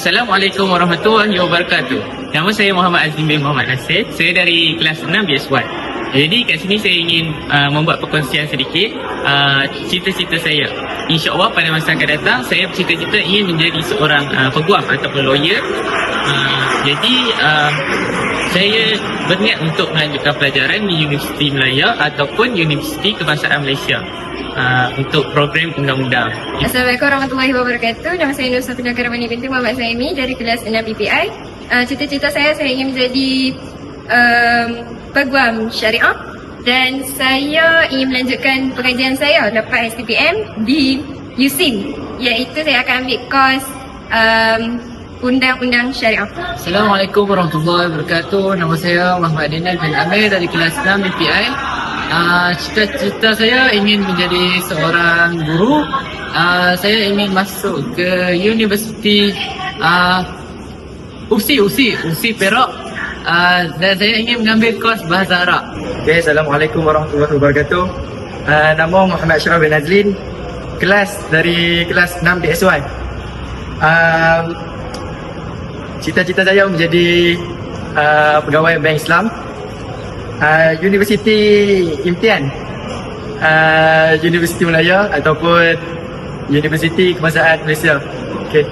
Assalamualaikum warahmatullahi wabarakatuh. Nama saya Muhammad Azim bin Muhammad Nasir. Saya dari kelas 6 BS1. Jadi kat sini saya ingin membuat perkongsian sedikit cita-cita saya. InsyaAllah pada masa akan datang saya bercita-cita ingin menjadi seorang peguam ataupun lawyer. Saya berniat untuk melanjutkan pelajaran di Universiti Melaya ataupun Universiti Kebangsaan Malaysia untuk program undang-undang. Assalamualaikum warahmatullahi wabarakatuh. Nama saya Nur Safina Karamani binti Muhammad Saimi dari kelas 6 PPI. Cita-cita saya ingin menjadi peguam syariah dan saya ingin melanjutkan pengajian saya lepas STPM di USIM, iaitu saya akan ambil kos undang-undang syariah. Assalamualaikum warahmatullahi wabarakatuh. Nama saya Muhammad Adinal bin Amir dari kelas 6 BPI. Cita-cita saya ingin menjadi seorang guru. Saya ingin masuk ke Universiti USI Perak, dan saya ingin mengambil kos bahasa Arab. Okay, Assalamualaikum warahmatullahi wabarakatuh. Nama Muhammad Ashraf bin Azlin, dari kelas 6 DSY. Cita-cita saya menjadi pegawai Bank Islam, Universiti Imtian, Universiti Melaya ataupun Universiti Kebangsaan Malaysia. Okay.